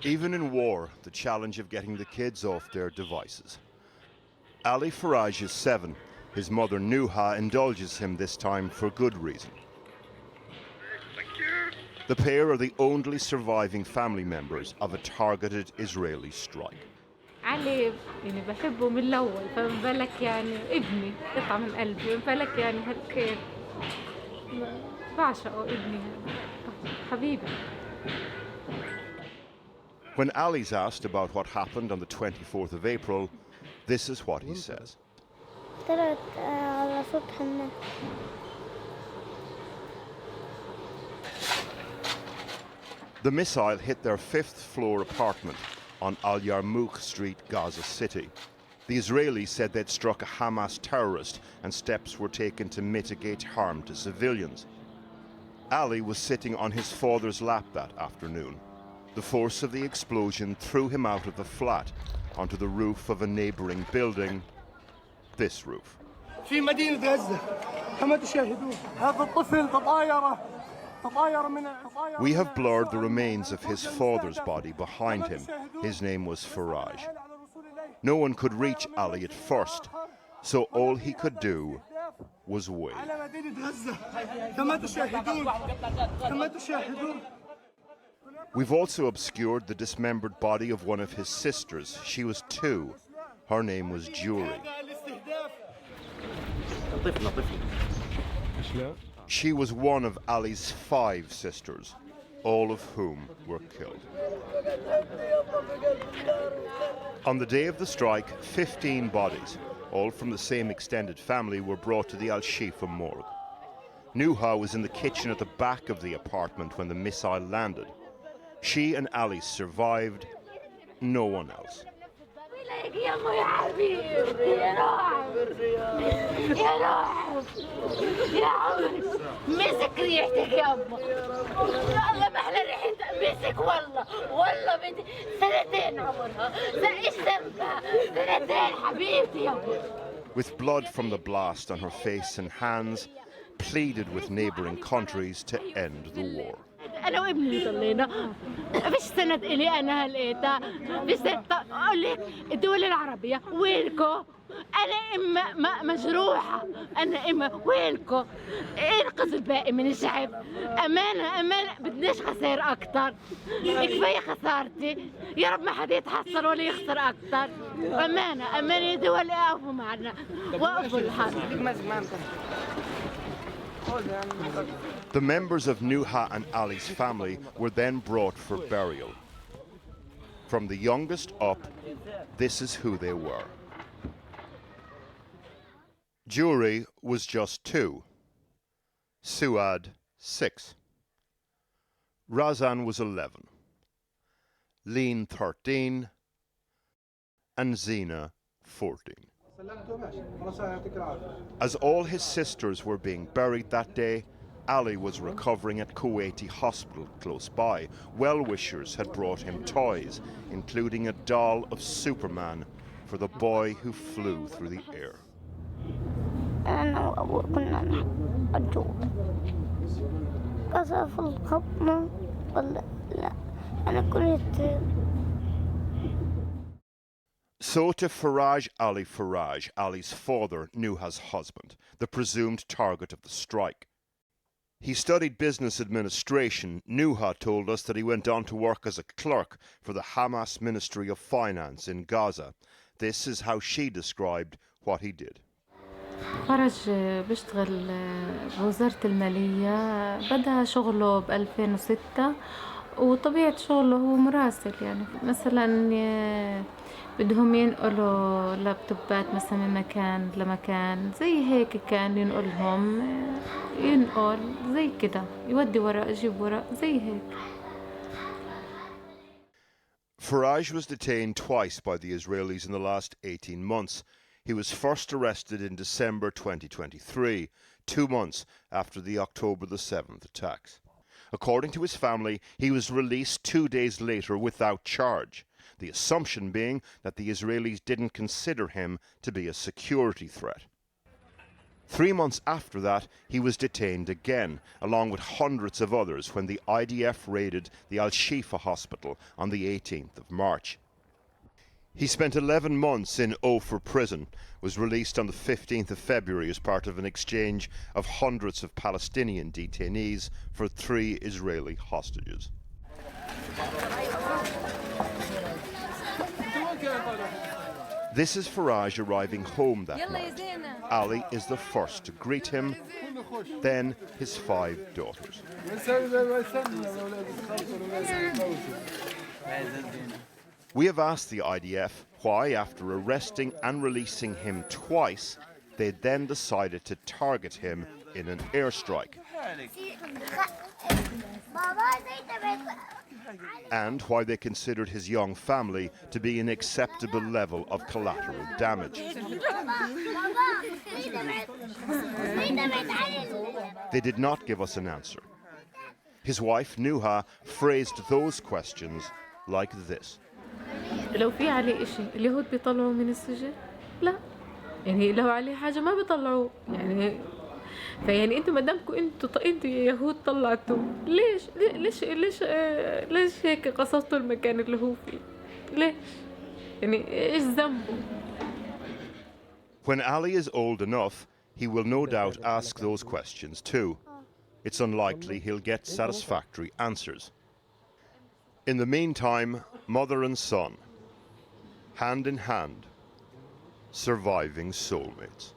Even in war, the challenge of getting the kids off their devices. Ali Faraj is 7. His mother Nuha indulges him this time for good reason. The pair are the only surviving family members of a targeted Israeli strike. علي يعني بحبه من الأول فما بالك يعني ابني قطعة من قلبي ما بالك يعني هالخير بعشقه ابني حبيبي. When Ali's asked about what happened on the 24th of April, this is what he says. طلعت على سطح النت. The missile hit their 5th floor apartment on Al Yarmouk Street, Gaza City. The Israelis said they'd struck a Hamas terrorist and steps were taken to mitigate harm to civilians. Ali was sitting on his father's lap that afternoon. The force of the explosion threw him out of the flat onto the roof of a neighboring building, this roof. في مدينة غزة كما تشاهدون هذا الطفل We have blurred the remains of his father's body behind him. His name was Faraj. No one could reach Ali at first, so all he could do was wait. We've also obscured the dismembered body of one of his sisters. She was 2. Her name was Juri. She was one of Ali's 5 sisters, all of whom were killed. On the day of the strike, 15 bodies, all from the same extended family, were brought to the Al-Shifa morgue. Nuha was in the kitchen at the back of the apartment when the missile landed. She and Ali survived, no one else. مسك ريحتك يا أبا والله ما أحلى ريحتها مسك والله بدي 2 عمرها إيش ذنبها 2 حبيبتي يا أبا. With blood from the blast on her face and hands, pleaded with neighboring countries to end the war. أنا وابني ضلينا فيش سند إلي أنا هلقيتها فيش سند أقول لك الدول العربية وينكو أنا إما مجروحة أنا إما وينكو انقذ الباقي من الشعب أمانة بدناش خسائر أكتر كفاية خسارتي يا رب ما حدا يتحصل ولا يخسر أكتر أمانة يا دول اقفوا معنا وقفوا الحرب. The members of Nuha and Ali's family were then brought for burial. From the youngest up, this is who they were. Juri was just 2. Suad, 6. Razan was 11. Leen, 13. And Zina, 14. As all his sisters were being buried that day, Ali was recovering at Kuwaiti hospital close by. Well-wishers had brought him toys, including a doll of Superman for the boy who flew through the air. أنا وأبوي كنا نحب الجو قصف الخبمة ولا لا أنا كنت. So to Faraj Ali Faraj, Ali's father, Nuha's husband, the presumed target of the strike. He studied business administration. Nuha told us that he went on to work as a clerk for the Hamas Ministry of Finance in Gaza. This is how she described what he did. فرج بيشتغل بوزارة المالية بدأ شغله ب2006 وطبيعة شغله هو مراسل يعني مثلا بدهم ينقلوا لابتوبات مثلا من مكان لمكان زي هيك كان ينقلهم ينقل زي كده يودي ورق يجيب ورق زي هيك. Faraj was detained twice by the Israelis in the last 18 months. He was first arrested in December 2023, 2 months after the October the 7th attacks. According to his family, he was released 2 days later without charge, the assumption being that the Israelis didn't consider him to be a security threat. 3 months after that, he was detained again, along with hundreds of others, when the IDF raided the Al-Shifa hospital on the 18th of March. He spent 11 months in Ofer prison, was released on the 15th of February as part of an exchange of hundreds of Palestinian detainees for 3 Israeli hostages. This is Faraj arriving home that night. Ali is the first to greet him, then his 5 daughters. We have asked the IDF why, after arresting and releasing him twice, they then decided to target him in an airstrike, and why they considered his young family to be an acceptable level of collateral damage. They did not give us an answer. His wife, Nuha, phrased those questions like this. لو في عليه إشي اليهود بيطلعوا من السجن؟ لا، يعني لو عليه حاجة ما بيطلعوه، يعني فيعني انتوا مدامكم انتوا يا يهود طلعتوا، ليش هيك قصصتوا المكان اللي هو فيه؟ ليش؟ يعني ايش ذنبه؟ When Ali is old enough, he will no doubt ask those questions too. It's unlikely he'll get satisfactory answers. In the meantime, mother and son, hand in hand, surviving soulmates.